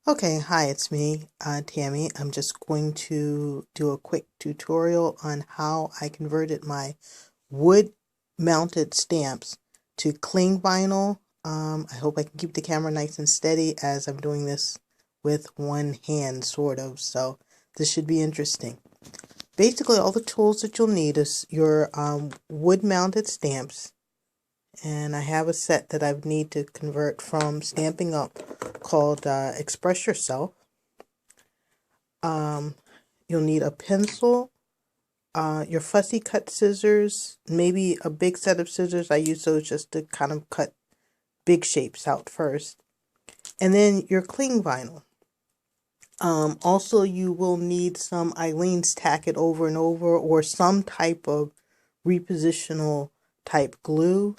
Okay, hi, it's me, Tammy. I'm just going to do a quick tutorial on how I converted my wood-mounted stamps to cling vinyl. I hope I can keep the camera nice and steady as I'm doing this with one hand, sort of, so this should be interesting. Basically, all the tools that you'll need is your wood-mounted stamps, and I have a set that I need to convert from Stampin' Up! Called Express Yourself. You'll need a pencil, your fussy cut scissors, maybe a big set of scissors. I use those just to kind of cut big shapes out first. And then your cling vinyl. Also, you will need some Eileen's Tack It Over and Over or some type of repositional type glue.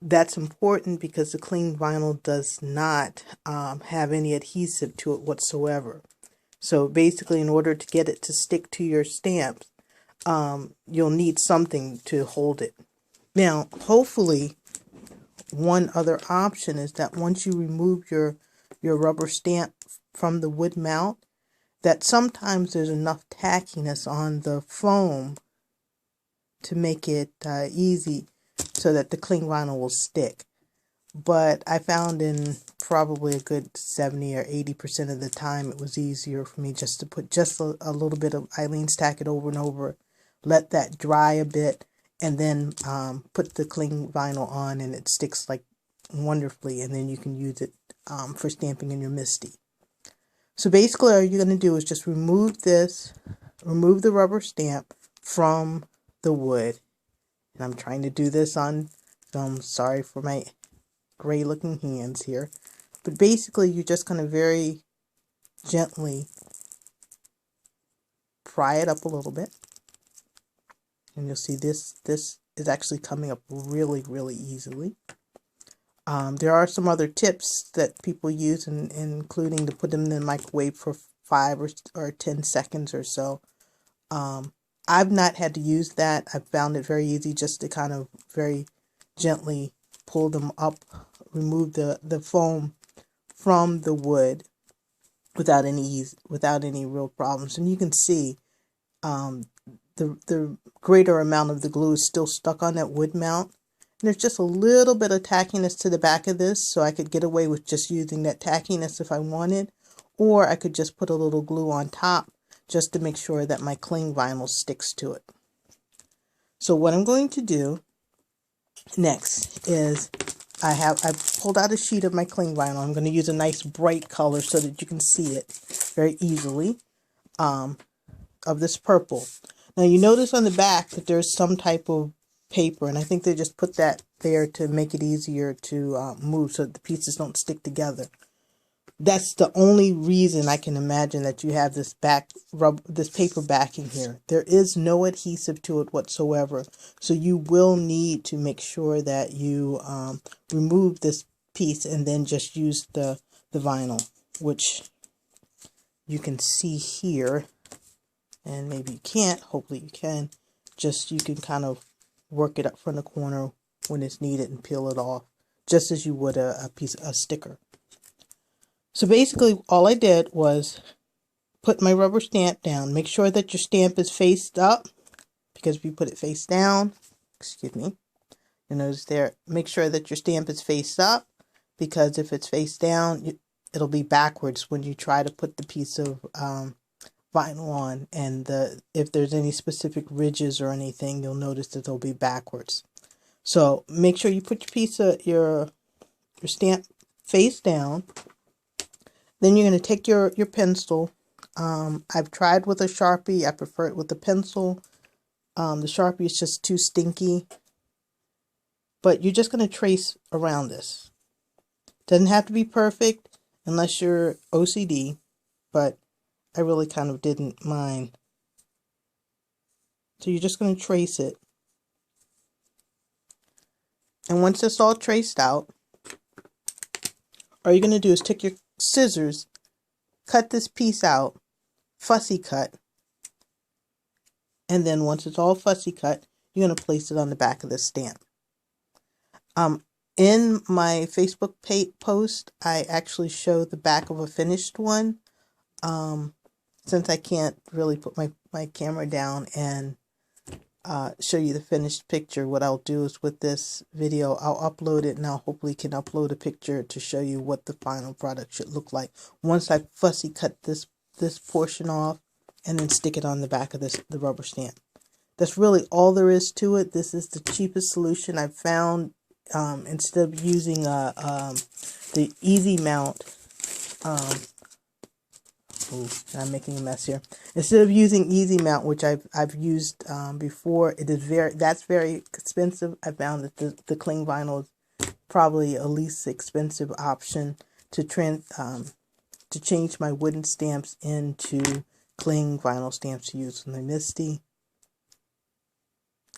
That's important because the cling vinyl does not have any adhesive to it whatsoever. So basically, in order to get it to stick to your stamps, you'll need something to hold it. Now, hopefully, one other option is that once you remove your rubber stamp from the wood mount, that sometimes there's enough tackiness on the foam to make it easy so that the cling vinyl will stick. But I found in probably a good 70 or 80% of the time it was easier for me just to put just a little bit of Eileen's Tack It Over and Over, let that dry a bit, and then put the cling vinyl on, and it sticks like wonderfully, and then you can use it for stamping in your MISTI. So basically all you're going to do is just remove the rubber stamp from the wood. And I'm trying to do this on film, sorry for my gray looking hands here, but basically you're just going to very gently pry it up a little bit, and you'll see this is actually coming up really easily. There are some other tips that people use, including to put them in the microwave for 5 or 10 seconds or so. I've not had to use that. I've found it very easy just to kind of very gently pull them up, remove the foam from the wood without any real problems. And you can see the greater amount of the glue is still stuck on that wood mount. And there's just a little bit of tackiness to the back of this, so I could get away with just using that tackiness if I wanted, or I could just put a little glue on top just to make sure that my cling vinyl sticks to it. So what I'm going to do next is I've pulled out a sheet of my cling vinyl. I'm going to use a nice bright color so that you can see it very easily, of this purple. Now you notice on the back that there's some type of paper, and I think they just put that there to make it easier to move so that the pieces don't stick together. That's the only reason I can imagine that you have this paper backing here. There is no adhesive to it whatsoever, so you will need to make sure that you remove this piece and then just use the vinyl, which you can see here, and maybe you can't, hopefully you can. Just you can kind of work it up from the corner when it's needed and peel it off, just as you would a sticker. So basically all I did was put my rubber stamp down. Make sure that your stamp is faced up, because if you put it face down, excuse me, you notice there, make sure that your stamp is faced up, because if it's face down, it'll be backwards when you try to put the piece of vinyl on, and if there's any specific ridges or anything, you'll notice that they'll be backwards. So make sure you put your piece of your stamp face down. Then you're going to take your pencil. I've tried with a Sharpie. I prefer it with a pencil. The Sharpie is just too stinky. But you're just going to trace around this. Doesn't have to be perfect unless you're OCD, but I really kind of didn't mind. So you're just going to trace it. And once it's all traced out, all you're going to do is take your scissors, cut this piece out, fussy cut, and then once it's all fussy cut, you're going to place it on the back of the stamp. In my Facebook post, I actually show the back of a finished one. Since I can't really put my camera down and show you the finished picture, what I'll do is with this video, I'll upload it, and I'll hopefully can upload a picture to show you what the final product should look like once I fussy cut this portion off and then stick it on the back of the rubber stamp. That's really all there is to it. This is the cheapest solution I've found. Instead of using the EZMount, I'm making a mess here. Instead of using EZMount, which I've used before, that's very expensive. I found that the cling vinyl is probably a least expensive option to change my wooden stamps into cling vinyl stamps to use in the MISTI.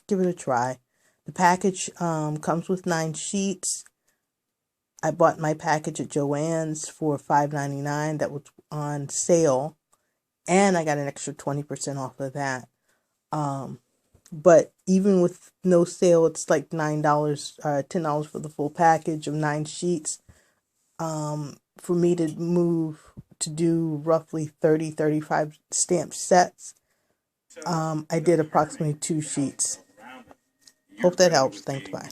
Give it a try. The package comes with 9 sheets. I bought my package at Joann's for $5.99. That was on sale, and I got an extra 20% off of that. But even with no sale, it's like $9, $10 for the full package of 9 sheets. For me to do roughly 35 stamp sets, I did approximately 2 sheets. Hope that helps. Thanks. Bye.